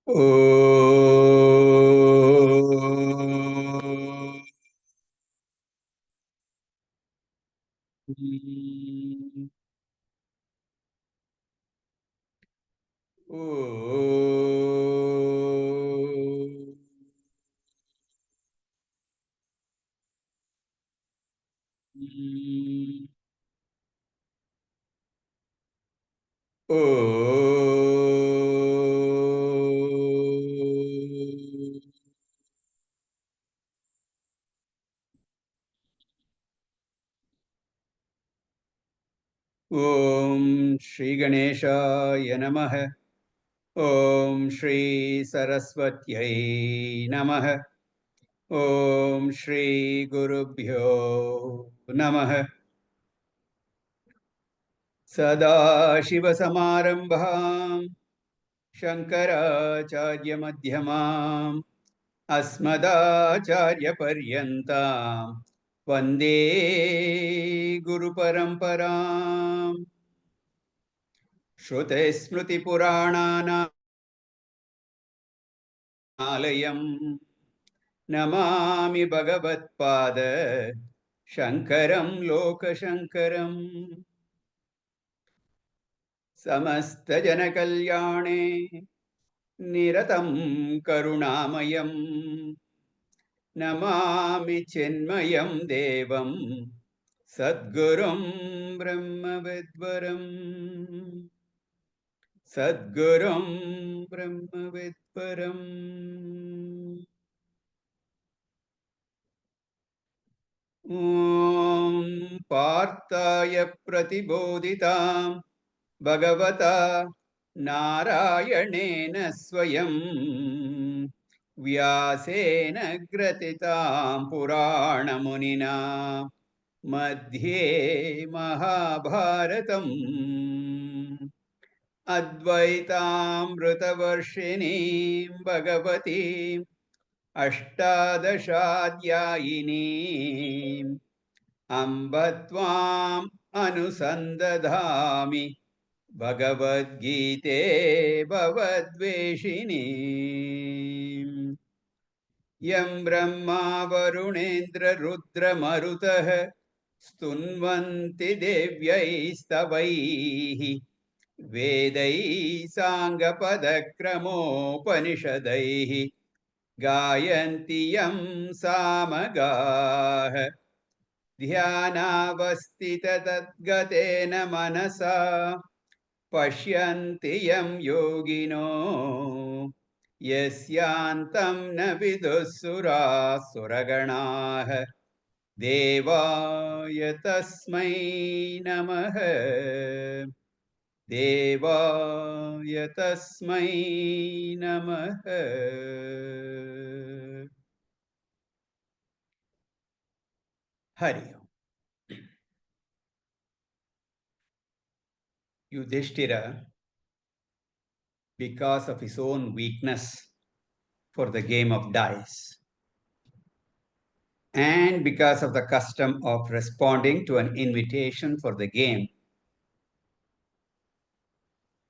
Om. Om. Om Shri Ganeshaya Namaha. Om Shri Saraswatyai Namaha. Om Shri Gurubhyo Namaha. Sadashivasamārambhām Shankaracharya-madhyamām Asmadacharya-paryantām Vande Guru-paraṁparām Shruti-smriti-purāణānām Alayam Namāmi Bhagavat-pada Shankaram Loka-Shankaram Samasta-jana-kalyāne Niratam Karunamayam Namami Chinmayam Devam Sadgurum Brahmavidvaram Sadgurum Brahmavidvaram Om Partaya Pratibodhitam Bhagavata Narayanena Swayam Vyasena Gratitam Purana Munina Madhye Mahabharatam Advaitamritavarshini Bhagavati Ashtadashadhyayini Ambatvam Anusandadhami Bhagavad Gita Bhavadveshini Yam Brahma Varunendra Rudra Marutah Stunvanti Devyai Stavaihi Vedai Sangapada Panishadaihi Gayanti Yam Samagaha Dhyanavastita Tadgatena Manasa Pashyanti Yam Yogino Yasyantam na vidusura suraganaha Devaya tasmai namaha Devaya tasmai namaha Hari Om. Yudhishthira, because of his own weakness for the game of dice, and because of the custom of responding to an invitation for the game,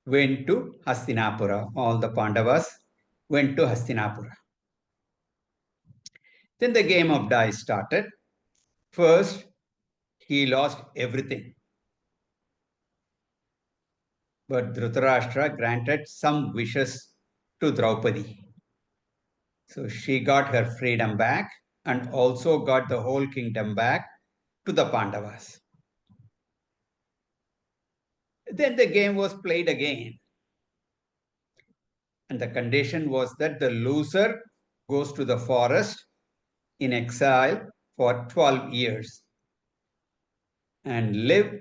went to Hastinapura. All the Pandavas went to Hastinapura. Then the game of dice started. First, he lost everything. But Dhritarashtra granted some wishes to Draupadi. So she got her freedom back and also got the whole kingdom back to the Pandavas. Then the game was played again. And the condition was that the loser goes to the forest in exile for 12 years and live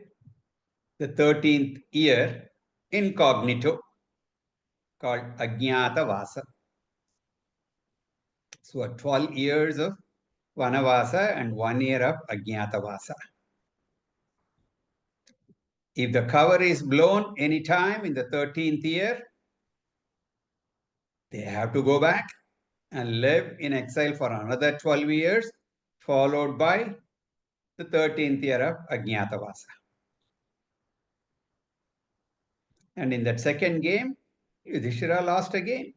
the 13th year incognito called Ajnata Vasa. So 12 years of Vanavasa and 1 year of Ajnata Vasa. If the cover is blown anytime in the 13th year, they have to go back and live in exile for another 12 years, followed by the 13th year of Ajnata Vasa. And in that second game, Yudhishthira lost again.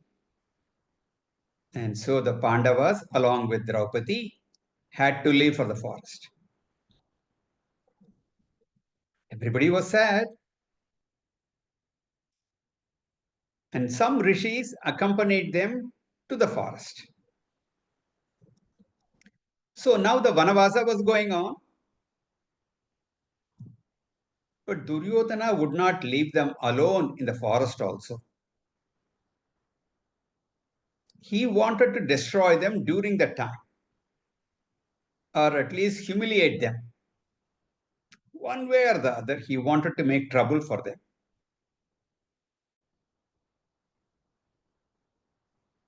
And so the Pandavas, along with Draupadi, had to leave for the forest. Everybody was sad. And some rishis accompanied them to the forest. So now the Vanavasa was going on. But Duryodhana would not leave them alone in the forest also. He wanted to destroy them during that time, or at least humiliate them. One way or the other, he wanted to make trouble for them.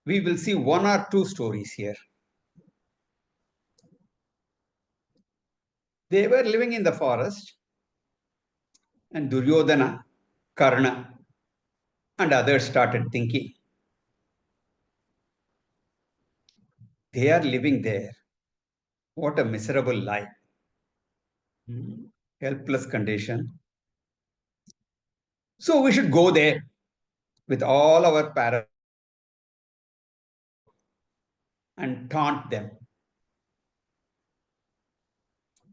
We will see one or two stories here. They were living in the forest, and Duryodhana, Karna, and others started thinking, they are living there. What a miserable life. Helpless condition. So we should go there with all our parents and taunt them.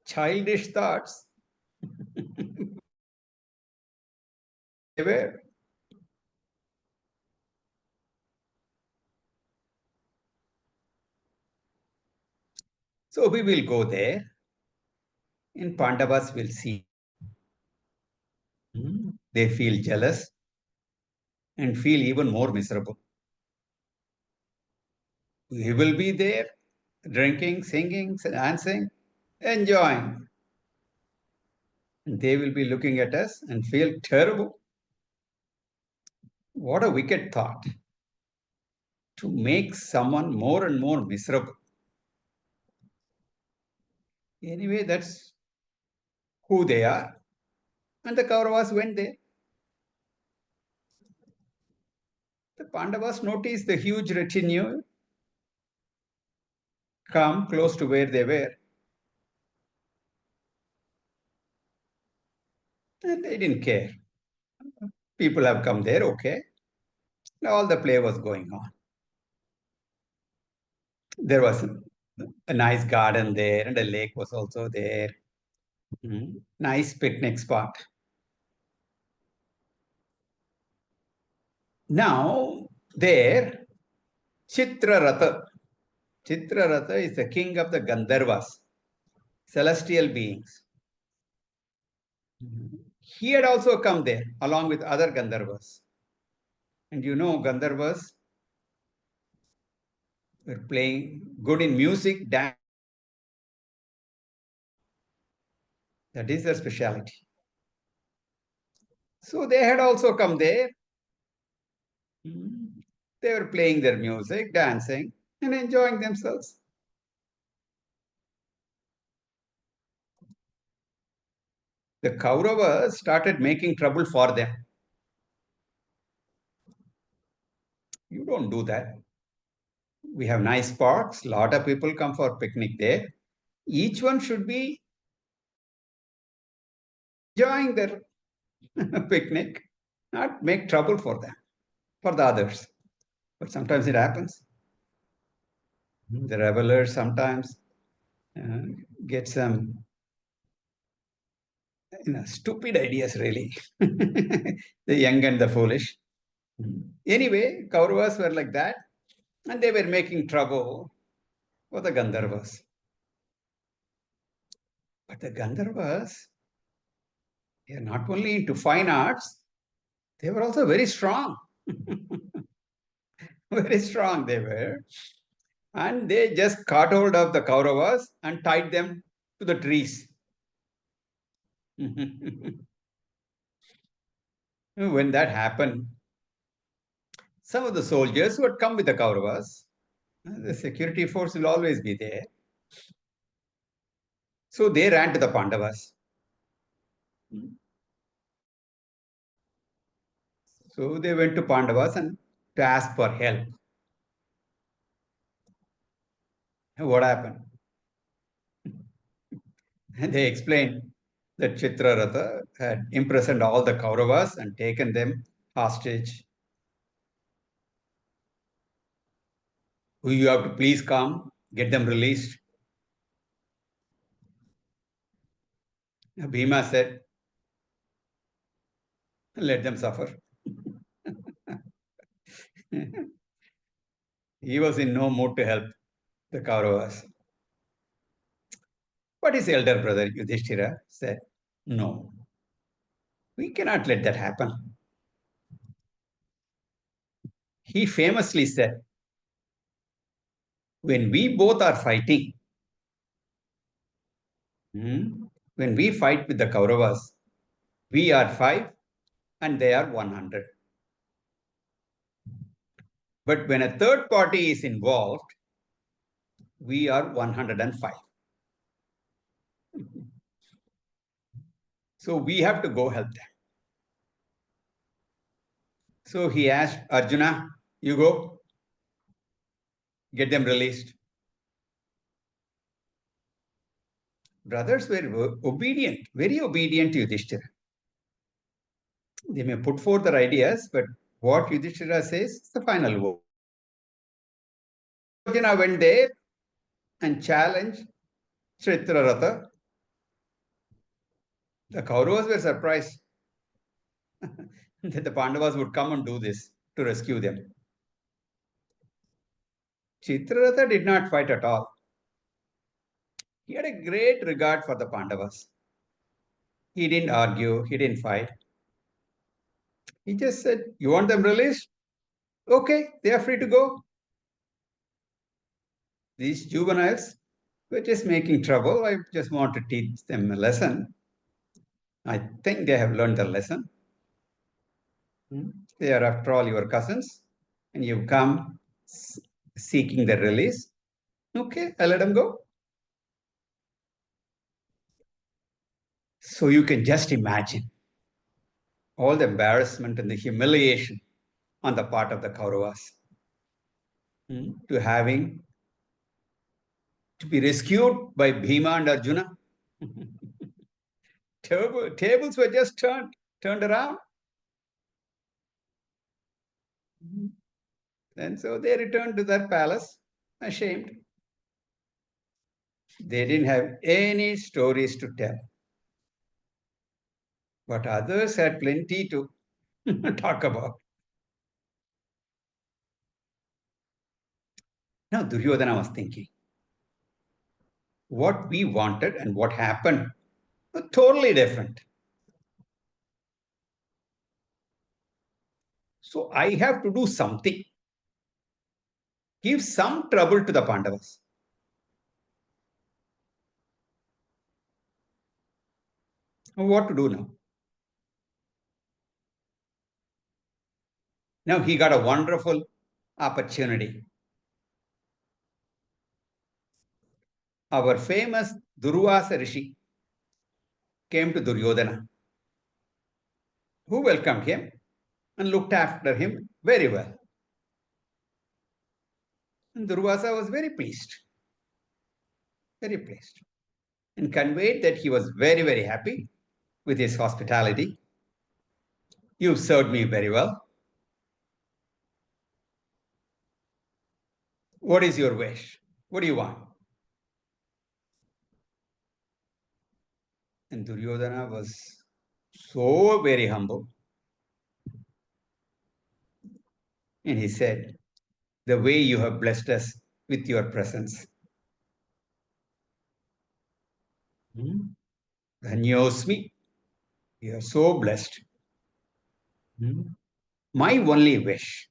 Childish thoughts. They were. So we will go there. In Pandavas, will see. They feel jealous and feel even more miserable. We will be there, drinking, singing, dancing, enjoying. And they will be looking at us and feel terrible. What a wicked thought to make someone more and more miserable. Anyway, that's who they are. And the Kauravas went there. The Pandavas noticed the huge retinue come close to where they were. And they didn't care. People have come there, okay. All the play was going on. There was a nice garden there, and a lake was also there. Nice picnic spot. Now, there, Chitrarata. Chitrarata is the king of the Gandharvas, celestial beings. He had also come there along with other Gandharvas. And you know, Gandharvas were playing good in music, dance. That is their speciality. So they had also come there. They were playing their music, dancing, and enjoying themselves. The Kauravas started making trouble for them. You don't do that. We have nice spots. A lot of people come for picnic there. Each one should be enjoying their picnic, not make trouble for them, for the others. But sometimes it happens. The revelers sometimes get some stupid ideas, really. The young and the foolish. Anyway, Kauravas were like that, and they were making trouble for the Gandharvas. But the Gandharvas, they are not only into fine arts, they were also very strong. Very strong they were. And they just caught hold of the Kauravas and tied them to the trees. When that happened, some of the soldiers who had come with the Kauravas, the security force will always be there. So they ran to the Pandavas. So they went to Pandavas and to ask for help. What happened? And they explained that Chitraratha had imprisoned all the Kauravas and taken them hostage. You have to please come, get them released. Bhima said, let them suffer. He was in no mood to help the Kauravas. But his elder brother Yudhishthira said, no, we cannot let that happen. He famously said, when we both are fighting, when we fight with the Kauravas, we are 5 and they are 100. But when a third party is involved, we are 105. So we have to go help them. So he asked Arjuna, you go, get them released. Brothers were obedient, very obedient to Yudhishthira. They may put forth their ideas, but what Yudhishthira says is the final word. Arjuna went there and challenged Rata. The Kauravas were surprised that the Pandavas would come and do this to rescue them. Chitrarata did not fight at all. He had a great regard for the Pandavas. He didn't argue, he didn't fight. He just said, you want them released? Okay, they are free to go. These juveniles were just making trouble. I just want to teach them a lesson. I think they have learned the lesson. They are, after all, your cousins, and you come seeking their release. Okay, I let them go. So you can just imagine all the embarrassment and the humiliation on the part of the Kauravas to be rescued by Bhima and Arjuna. Tables were just turned around. And so they returned to their palace, ashamed. They didn't have any stories to tell. But others had plenty to talk about. Now Duryodhana was thinking, what we wanted and what happened were totally different. So I have to do something. Give some trouble to the Pandavas. What to do now? Now he got a wonderful opportunity. Our famous Durvasa Rishi came to Duryodhana, who welcomed him and looked after him very well. And Durvasa was very pleased, and conveyed that he was very, very happy with his hospitality. You've served me very well. What is your wish? What do you want? And Duryodhana was so very humble. And he said, the way you have blessed us with your presence. Dhanyosmi, you are so blessed. My only wish.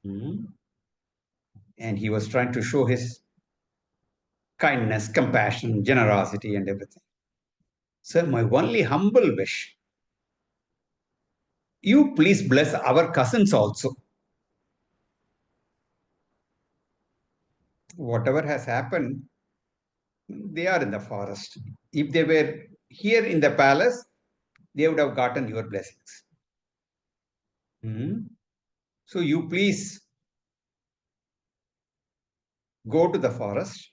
And he was trying to show his kindness, compassion, generosity, and everything. Sir, my only humble wish. You please bless our cousins also. Whatever has happened, they are in the forest. If they were here in the palace, they would have gotten your blessings. So you please go to the forest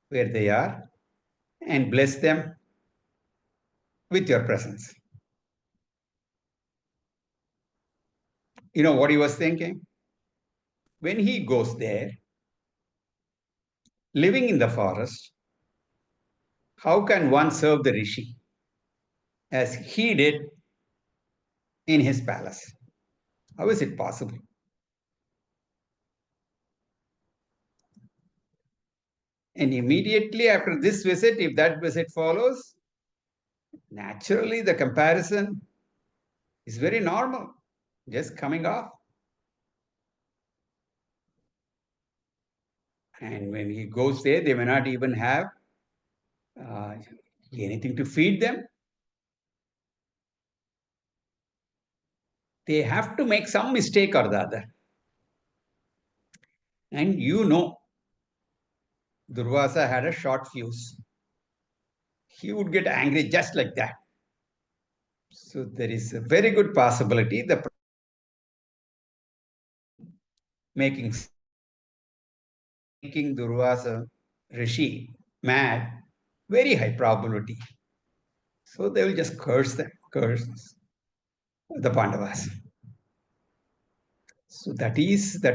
where they are and bless them with your presence. You know what he was thinking? when he goes there, living in the forest, how can one serve the Rishi as he did in his palace? How is it possible? And immediately after this visit, if that visit follows, naturally the comparison is very normal, just coming off. And when he goes there, they may not even have uh, anything to feed them. They have to make some mistake or the other. And Durvasa had a short fuse. He would get angry just like that. So there is a very good possibility the making Durvasa Rishi mad, very high probability. So they will just curse the Pandavas. So that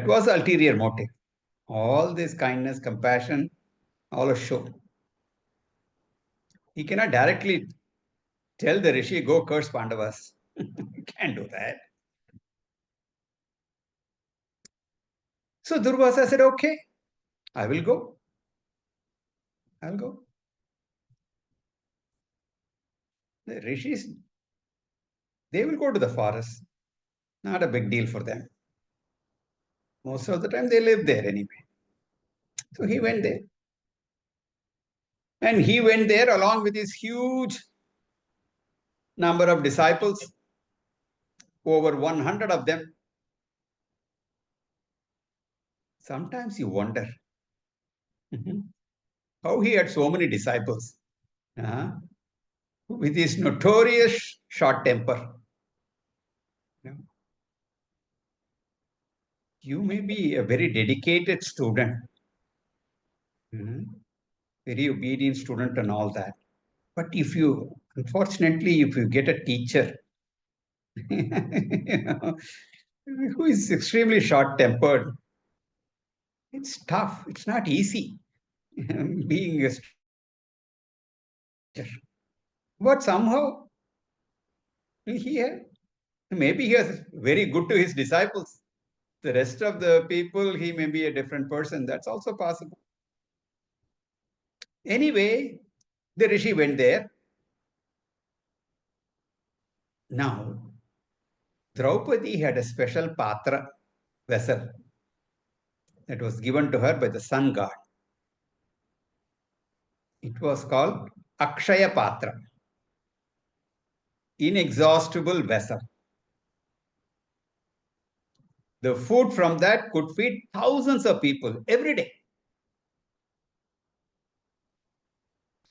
was the ulterior motive. All this kindness, compassion, all a show. He cannot directly tell the Rishi, go curse Pandavas. You can't do that. So Durvasa said, okay, I will go. I'll go. The Rishis, they will go to the forest. Not a big deal for them. Most of the time they live there anyway. So he went there. And he went there along with his huge number of disciples, over 100 of them. Sometimes you wonder how he had so many disciples with his notorious short temper. You may be a very dedicated student, very obedient student, and all that. But unfortunately, if you get a teacher who is extremely short tempered, it's tough. It's not easy being a teacher. But somehow, he maybe he was very good to his disciples. The rest of the people, he may be a different person. That's also possible. Anyway, the Rishi went there. Now, Draupadi had a special patra vessel that was given to her by the sun god. It was called Akshaya Patra, inexhaustible vessel. The food from that could feed thousands of people every day.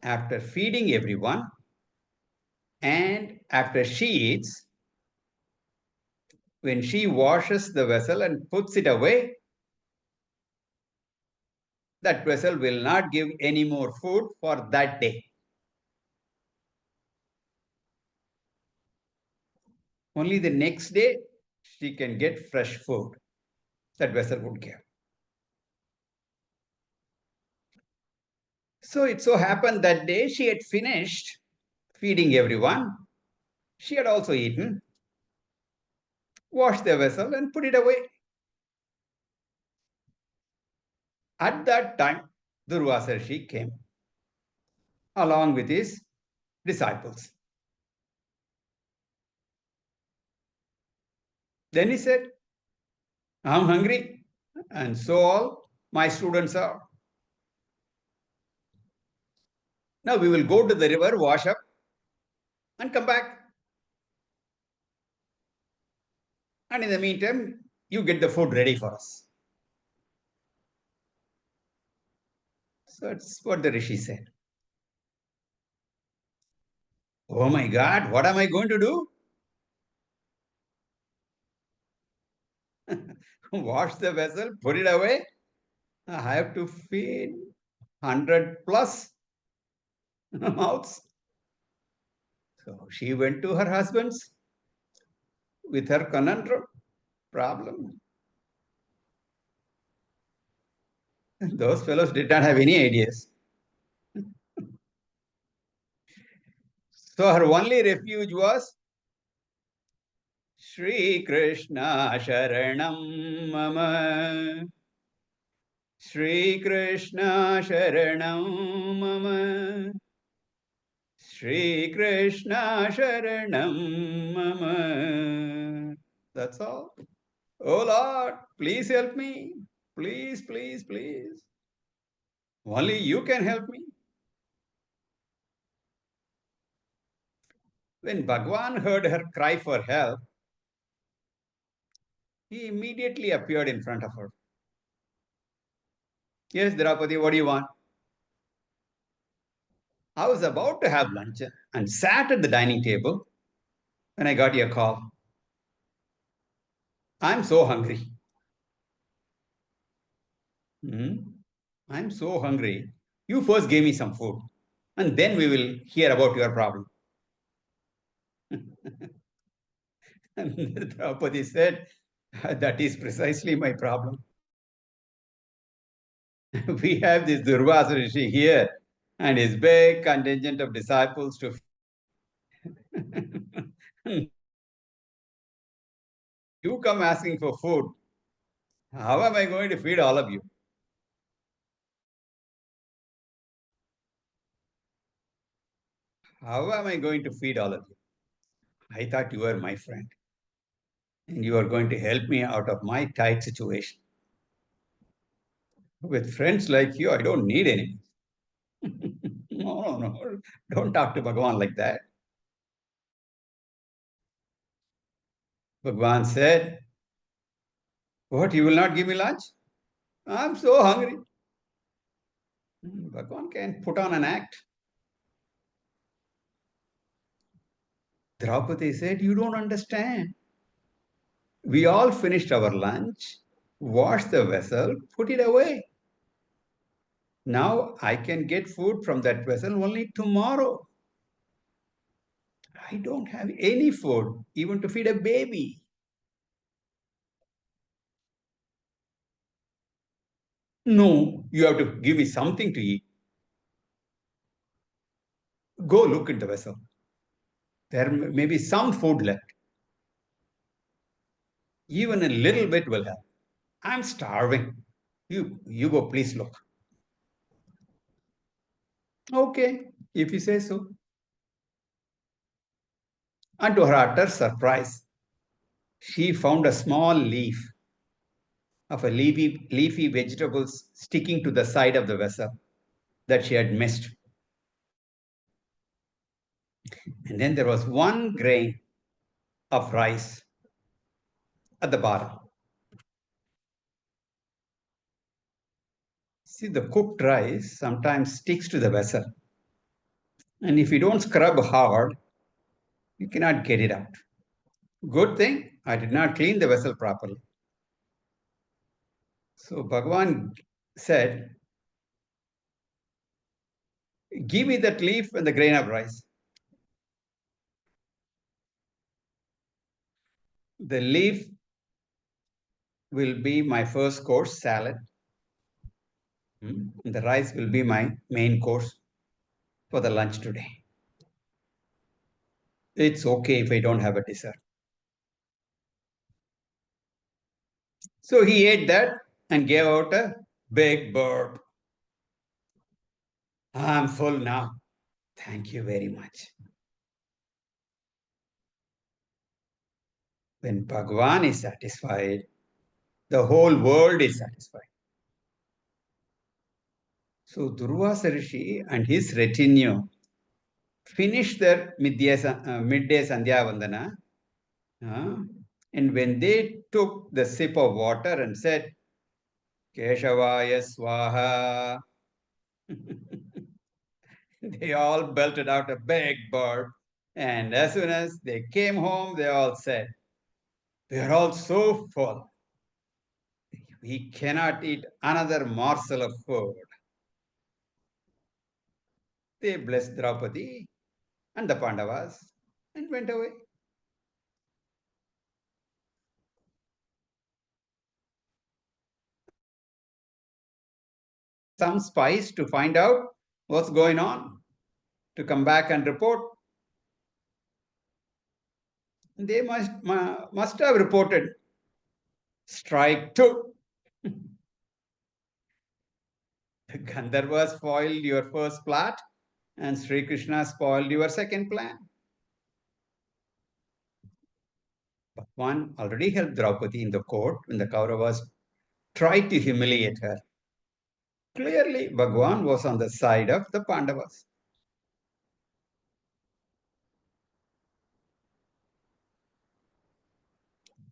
After feeding everyone, and after she eats, when she washes the vessel and puts it away, that vessel will not give any more food for that day. Only the next day, she can get fresh food that vessel would give. So it so happened that day she had finished feeding everyone. She had also eaten, washed the vessel, and put it away. At that time, Durvasa Rishi came along with his disciples. Then he said, I'm hungry, and so all my students are. Now we will go to the river, wash up, and come back. And in the meantime, you get the food ready for us. So that's what the Rishi said. Oh my God, what am I going to do? Wash the vessel, put it away. I have to feed 100 plus mouths. So she went to her husband's with her conundrum problem. Those fellows did not have any ideas. So her only refuge was Shri Krishna Sharanam Mama. Shri Krishna Sharanam Mama. Shri Krishna Sharanam Mama. That's all. Oh Lord, please help me. Please, please, please. Only you can help me. When Bhagwan heard her cry for help, he immediately appeared in front of her. Yes, Draupadi, what do you want? I was about to have lunch and sat at the dining table when I got your call. I'm so hungry. Hmm? I'm so hungry. You first give me some food, and then we will hear about your problem. And Draupadi said, that is precisely my problem. We have this Durvasa Rishi here and his big contingent of disciples to. You come asking for food. How am I going to feed all of you? How am I going to feed all of you? I thought you were my friend and you are going to help me out of my tight situation. With friends like you, I don't need any. No, no, no. Don't talk to Bhagwan like that. Bhagwan said, what, you will not give me lunch? I'm so hungry. Bhagwan can put on an act. Draupadi said, you don't understand. We all finished our lunch, washed the vessel, put it away. Now I can get food from that vessel only tomorrow. I don't have any food, even to feed a baby. No, you have to give me something to eat. Go look in the vessel. There may be some food left. Even a little bit will help. I'm starving. You go, please look. Okay, if you say so. And to her utter surprise, she found a small leaf of a leafy vegetables sticking to the side of the vessel that she had missed. And then there was one grain of rice at the bottom. See, the cooked rice sometimes sticks to the vessel. And if you don't scrub hard, you cannot get it out. Good thing I did not clean the vessel properly. So Bhagwan said, give me that leaf and the grain of rice. The leaf will be my first course salad. And the rice will be my main course for the lunch today. It's okay if I don't have a dessert. So he ate that and gave out a big burp. I'm full now. Thank you very much. When Bhagwan is satisfied, the whole world is satisfied. So Durvasa Rishi and his retinue finished their midday Sandhya Vandana. And when they took the sip of water and said, Keshavaya Swaha, they all belted out a big burp. And as soon as they came home, they all said, we are all so full. We cannot eat another morsel of food. They blessed Draupadi and the Pandavas and went away. some spies to find out what's going on, to come back and report. They must have reported. Strike two. The Gandharvas spoiled your first plot, and Sri Krishna spoiled your second plan. Bhagwan already helped Draupadi in the court when the Kauravas tried to humiliate her. Clearly, Bhagwan was on the side of the Pandavas.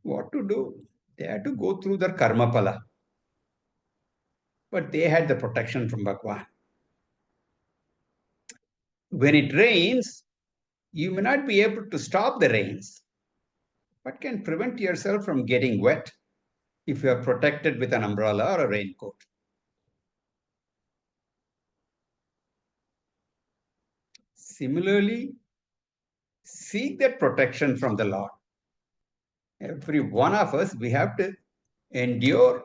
What to do? They had to go through their karma pala. But they had the protection from Bhagwan. When it rains, you may not be able to stop the rains, but can prevent yourself from getting wet if you are protected with an umbrella or a raincoat. Similarly, seek that protection from the Lord. Every one of us, we have to endure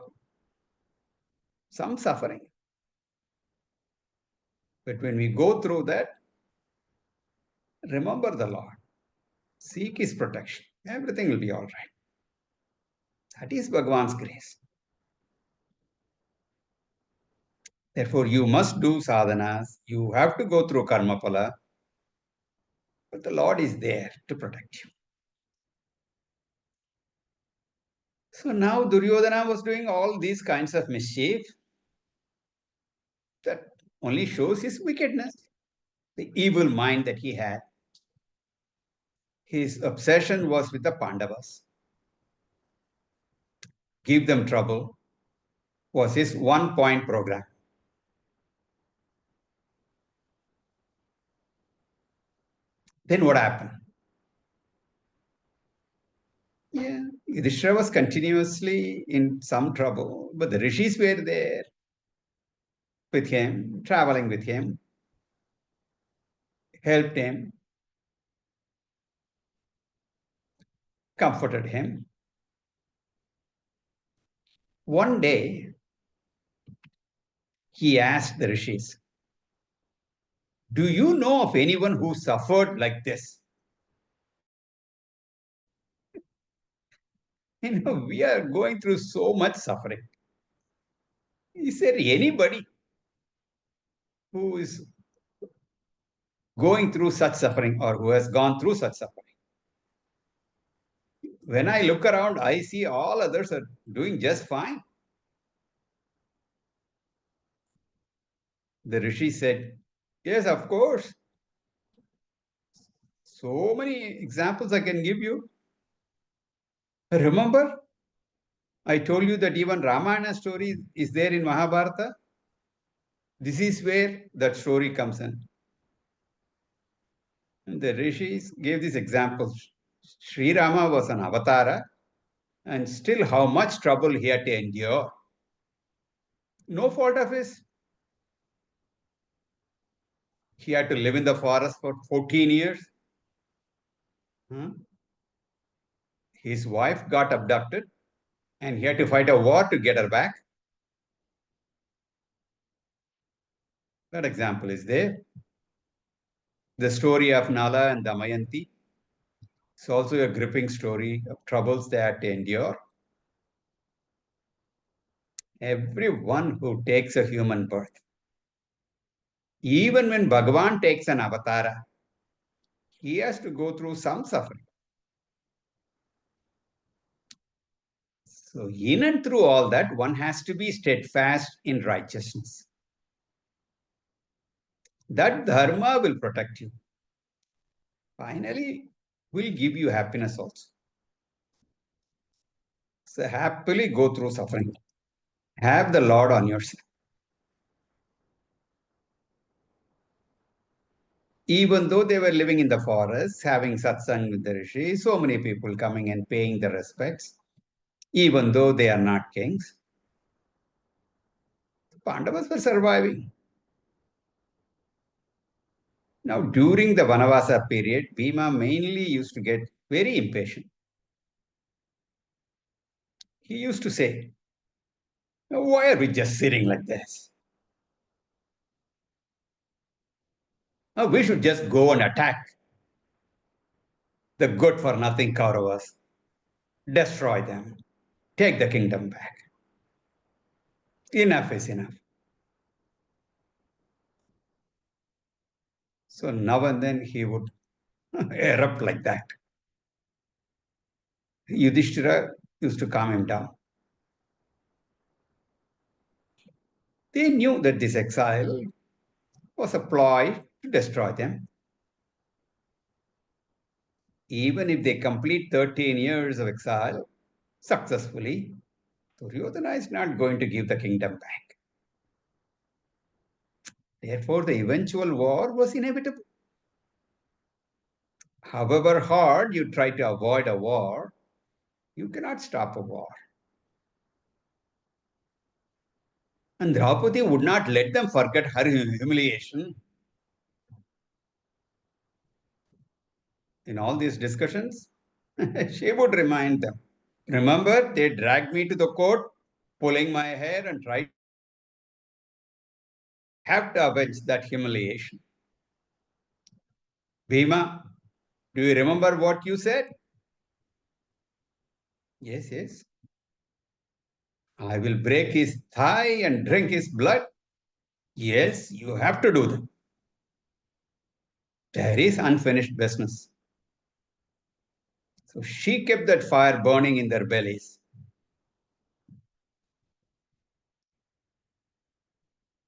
some suffering. But when we go through that, remember the Lord. Seek His protection. Everything will be all right. That is Bhagwan's grace. Therefore, you must do sadhanas. You have to go through karma pala. But the Lord is there to protect you. So now Duryodhana was doing all these kinds of mischief that only shows his wickedness, the evil mind that he had. His obsession was with the Pandavas. Give them trouble was his one-point program. Then what happened? Yeah, Yudhishthira was continuously in some trouble, but the rishis were there with him, traveling with him, helped him, comforted him. One day, he asked the rishis, "Do you know of anyone who suffered like this?" We are going through so much suffering. Is there anybody who is going through such suffering or who has gone through such suffering? When I look around, I see all others are doing just fine. The rishi said, "Yes, of course. So many examples I can give you. Remember, I told you that even Ramayana story is there in Mahabharata. This is where that story comes in." And the rishis gave these examples. Sri Rama was an avatara, and still how much trouble he had to endure. No fault of his. He had to live in the forest for 14 years. His wife got abducted, and he had to fight a war to get her back. That example is there. The story of Nala and Damayanti. It's also a gripping story of troubles they had to endure. Everyone who takes a human birth, even when Bhagavan takes an avatara, he has to go through some suffering. So, in and through all that, one has to be steadfast in righteousness. That dharma will protect you. Finally, will give you happiness also. So, happily go through suffering. Have the Lord on your side. Even though they were living in the forest, having satsang with the rishi, so many people coming and paying the respects, even though they are not kings, Pandavas were surviving. Now, during the Vanavasa period, Bhima mainly used to get very impatient. He used to say, "Why are we just sitting like this? We should just go and attack the good for nothing Kauravas, destroy them, take the kingdom back. Enough is enough. So now and then he would erupt like that. Yudhishthira used to calm him down. They knew that this exile was a ploy to destroy them. Even if they complete 13 years of exile successfully, Duryodhana is not going to give the kingdom back. Therefore, the eventual war was inevitable. However hard you try to avoid a war, you cannot stop a war. And Draupadi would not let them forget her humiliation. In all these discussions, she would remind them. Remember, they dragged me to the court, pulling my hair and tried have to avenge that humiliation. Bhima, do you remember what you said? Yes, yes. I will break his thigh and drink his blood. Yes, you have to do that. There is unfinished business. So she kept that fire burning in their bellies.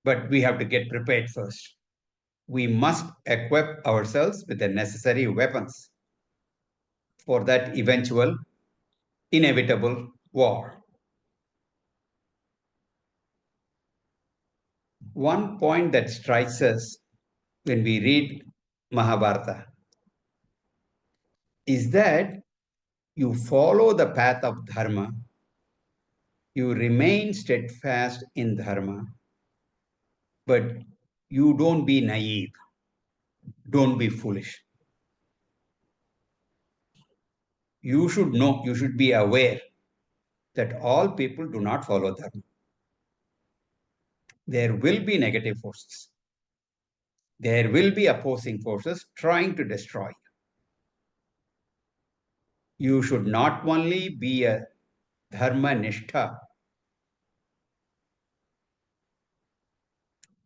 But we have to get prepared first. We must equip ourselves with the necessary weapons for that eventual, inevitable war. One point that strikes us when we read Mahabharata is that you follow the path of dharma, you remain steadfast in dharma, but you don't be naive, don't be foolish. You should know, you should be aware that all people do not follow dharma. There will be negative forces. There will be opposing forces trying to destroy you. You should not only be a dharma nishtha,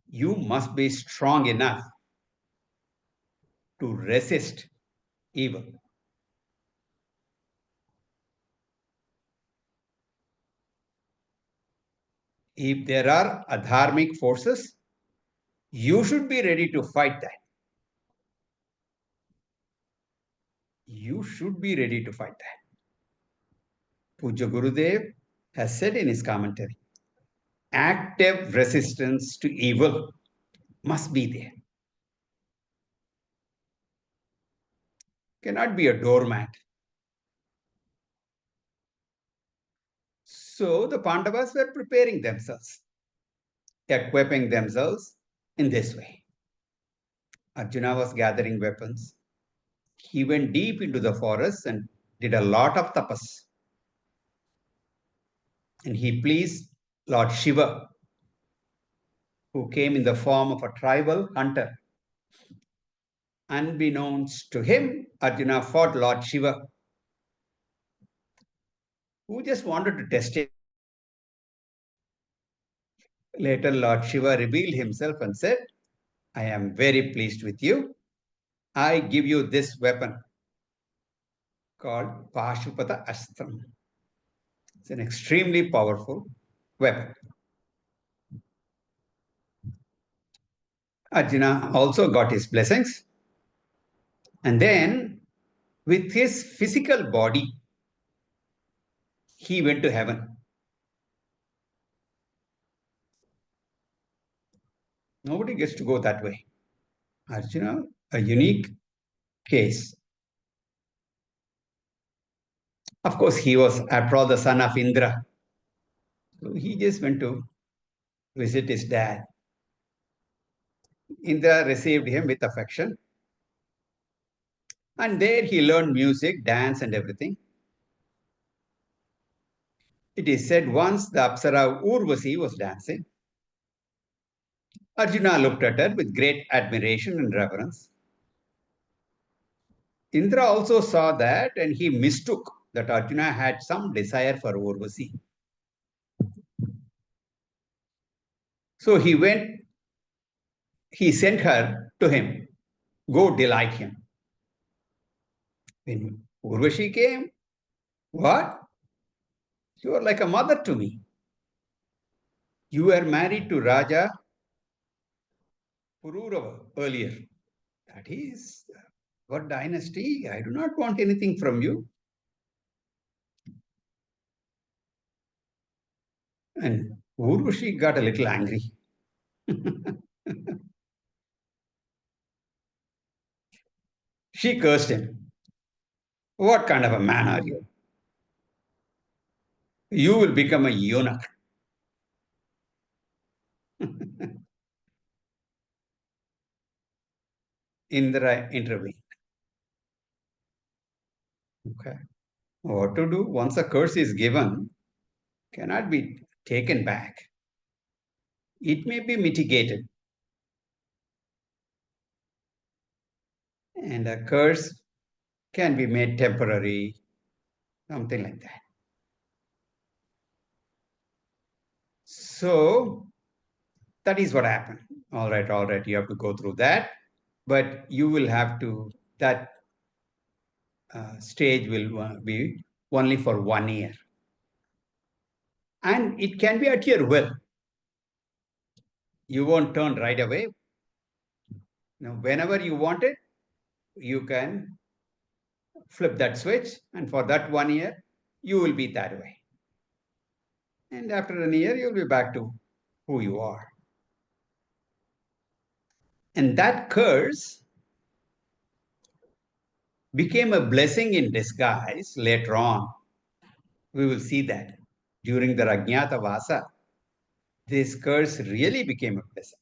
you must be strong enough to resist evil. If there are adharmic forces, you should be ready to fight that. You should be ready to fight that. Puja Gurudev has said in his commentary, active resistance to evil must be there. Cannot be a doormat. So the Pandavas were preparing themselves, equipping themselves in this way. Arjuna was gathering weapons. He went deep into the forest and did a lot of tapas. And he pleased Lord Shiva, who came in the form of a tribal hunter. Unbeknownst to him, Arjuna fought Lord Shiva, who just wanted to test him. Later, Lord Shiva revealed himself and said, I am very pleased with you. I give you this weapon called Pashupata Astram. It's an extremely powerful weapon. Arjuna also got his blessings. And then, with his physical body, he went to heaven. Nobody gets to go that way. Arjuna, a unique case. Of course, he was, after all, the son of Indra. So he just went to visit his dad. Indra received him with affection. And there he learned music, dance, and everything. It is said once the Apsara Urvasi was dancing. Arjuna looked at her with great admiration and reverence. Indra also saw that and he mistook that Arjuna had some desire for Urvasi. So he sent her to him. Go delight him. When Urvashi came, what? You are like a mother to me. You were married to Raja Pururava earlier. That is our dynasty. I do not want anything from you. And Urvashi got a little angry. She cursed him. What kind of a man are you? You will become a eunuch. Indra intervened. Okay. What to do? Once a curse is given, cannot be taken back. It may be mitigated. And a curse can be made temporary, something like that. So that is what happened. All right, you have to go through that, but you will have to, that stage will be only for 1 year. And it can be at your will. You won't turn right away. Now, whenever you want it, you can flip that switch, and for that 1 year, you will be that way. And after a year, you'll be back to who you are. And that curse became a blessing in disguise later on. We will see that during the Rajñata Vasa, this curse really became a blessing.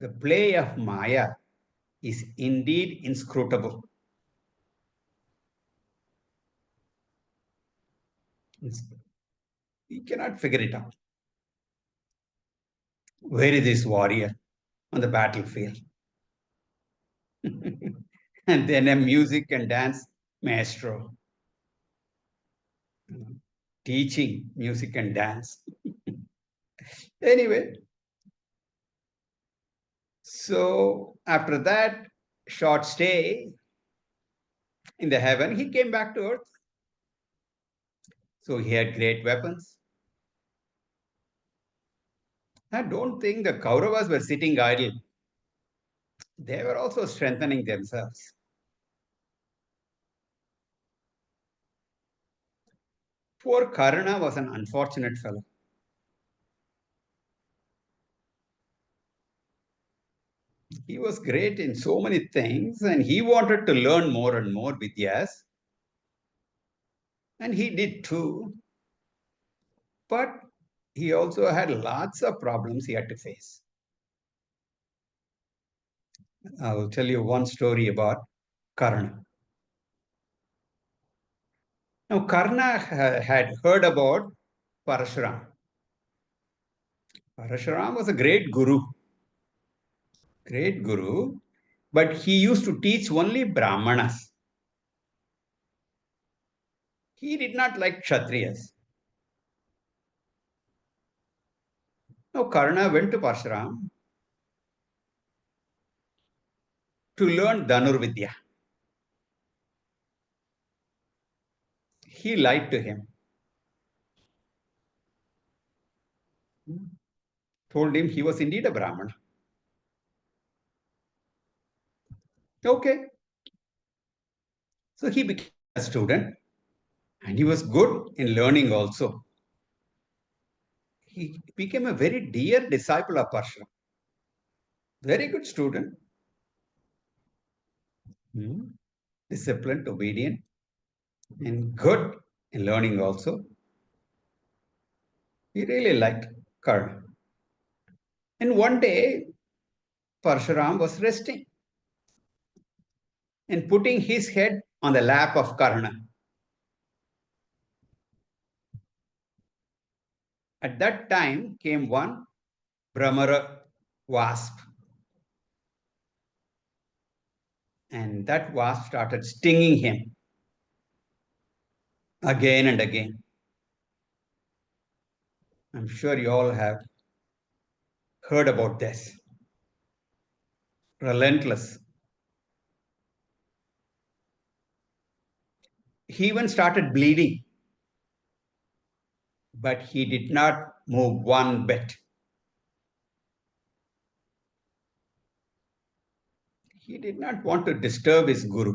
The play of Maya is indeed inscrutable. You cannot figure it out. Where is this warrior on the battlefield? And then a music and dance maestro teaching music and dance. Anyway, so after that short stay in the heaven, he came back to earth. So he had great weapons. I don't think the Kauravas were sitting idle. They were also strengthening themselves. Poor Karna was an unfortunate fellow. He was great in so many things and he wanted to learn more and more Vidyas. And he did too. But he also had lots of problems he had to face. I will tell you one story about Karna. Now, Karna had heard about Parashuram. Parashuram was a great guru, but he used to teach only Brahmanas. He did not like Kshatriyas. Now, Karna went to Parashuram to learn Dhanurvidya. He lied to him, told him he was indeed a Brahmana. Okay. So he became a student and he was good in learning also. He became a very dear disciple of Parashuram. Very good student. Disciplined, obedient, and good in learning also. He really liked Karna. And one day, Parshuram was resting and putting his head on the lap of Karna. At that time came one Brahmara wasp. And that wasp started stinging him again and again. I'm sure you all have heard about this. Relentless. He even started bleeding, but he did not move one bit. He did not want to disturb his guru,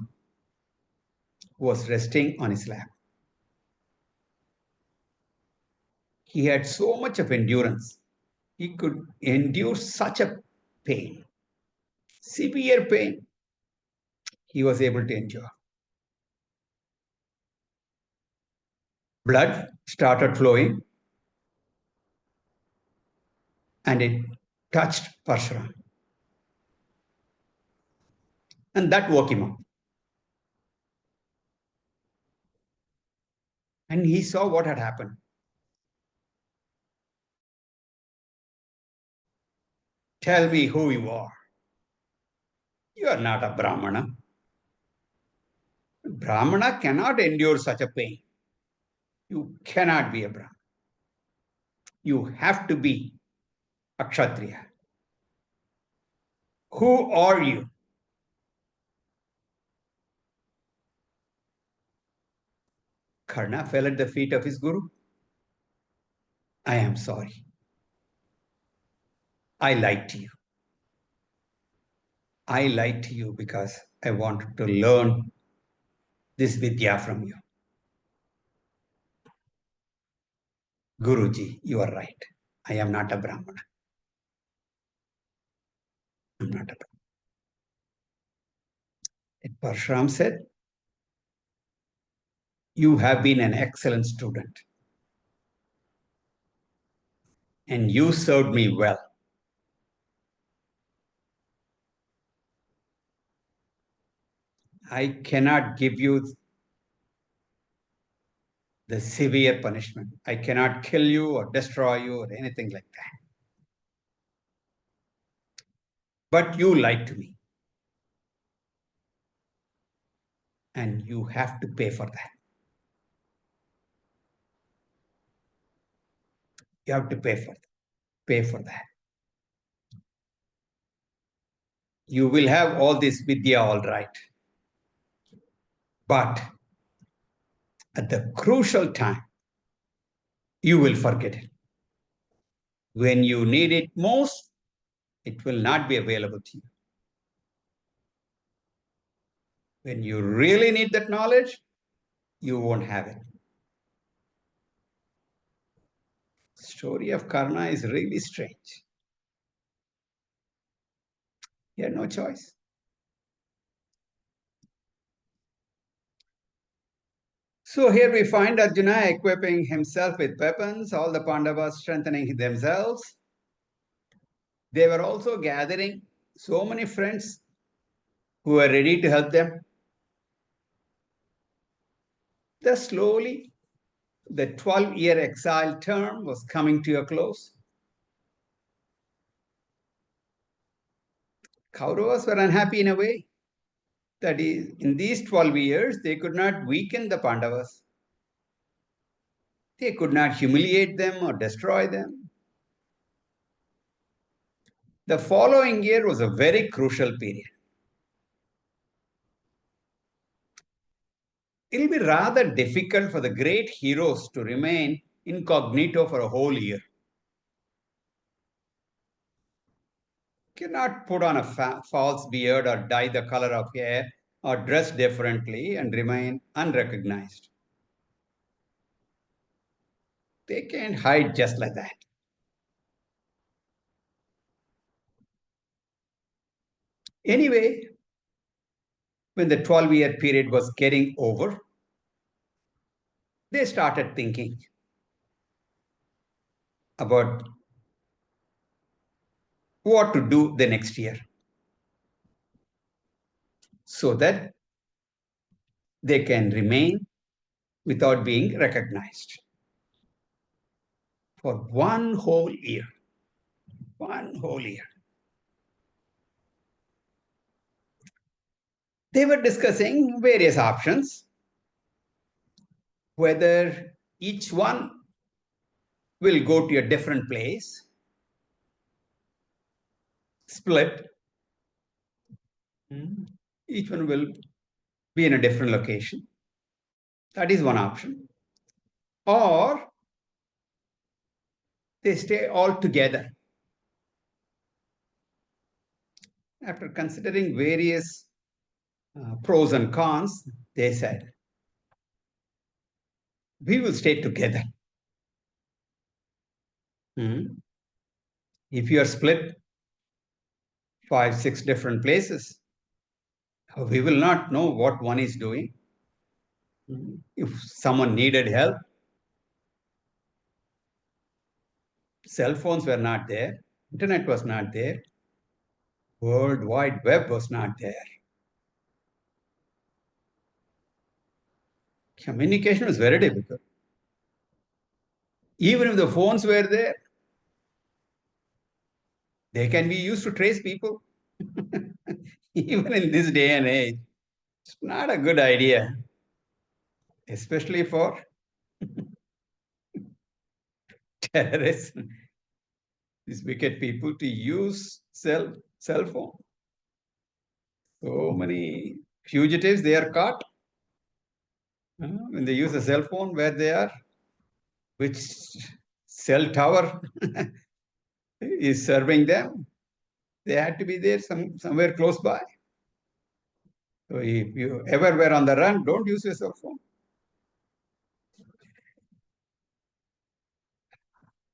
who was resting on his lap. He had so much of endurance. He could endure such a pain, severe pain. He was able to endure. Blood started flowing and it touched Parshuram. And that woke him up. And he saw what had happened. Tell me who you are. You are not a Brahmana. Brahmana cannot endure such a pain. You cannot be a Brahmana. You have to be a Kshatriya. Who are you? Karna fell at the feet of his guru. I am sorry. I lied to you. I lied to you because I wanted to learn this Vidya from you. Guruji, you are right. I am not a Brahmana. I'm not a Brahmana. And Parshuram said, you have been an excellent student. And you served me well. I cannot give you the severe punishment. I cannot kill you or destroy you or anything like that. But you lied to me. And you have to pay for that. You have to pay for that. Pay for that. You will have all this Vidya all right. But at the crucial time, you will forget it. When you need it most, it will not be available to you. When you really need that knowledge, you won't have it. Story of Karna is really strange. He had no choice. So here we find Arjuna equipping himself with weapons, all the Pandavas strengthening themselves. They were also gathering so many friends who were ready to help them. Thus slowly, the 12-year exile term was coming to a close. Kauravas were unhappy in a way. That is, in these 12 years, they could not weaken the Pandavas. They could not humiliate them or destroy them. The following year was a very crucial period. It will be rather difficult for the great heroes to remain incognito for a whole year. Cannot put on a false beard or dye the color of hair or dress differently and remain unrecognized. They can't hide just like that. Anyway, when the 12-year period was getting over, they started thinking about what to do the next year so that they can remain without being recognized for one whole year. 1 whole year. They were discussing various options, whether each one will go to a different place, split. Each one will be in a different location. That is one option. Or they stay all together. After considering various pros and cons, they said, we will stay together. If you are split 5, 6 different places, we will not know what one is doing. If someone needed help, cell phones were not there, internet was not there, World Wide Web was not there. Communication was very difficult. Even if the phones were there, they can be used to trace people. Even in this day and age, it's not a good idea, especially for terrorists, these wicked people to use cell phone. So many fugitives, they are caught when they use a cell phone where they are, which cell tower is serving them. They had to be there somewhere close by. So if you ever were on the run, don't use your cell phone.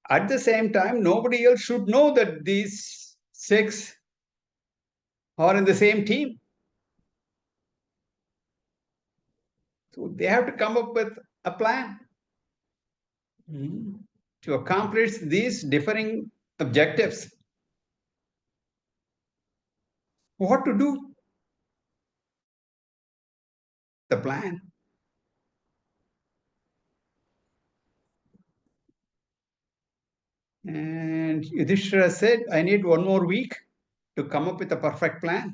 At the same time, nobody else should know that these 6 are in the same team. So they have to come up with a plan to accomplish these differing objectives. What to do? The plan. And Yudhishthira said, I need 1 more week to come up with a perfect plan.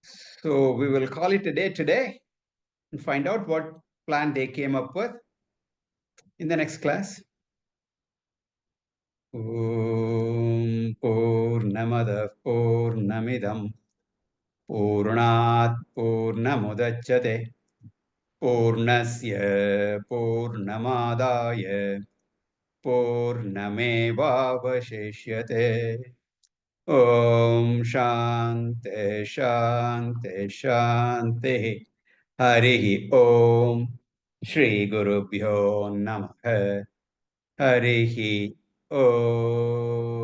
So we will call it a day today and find out what plan they came up with in the next class. Om Purnamada Purnamidam Purnat Purnamudachyate Purnasya Purnamadaya Purnamevavashishyate. Om Shanti Shanti Shanti. Harihi Om. Shri Gurubhyo Namaha. Harihi Om.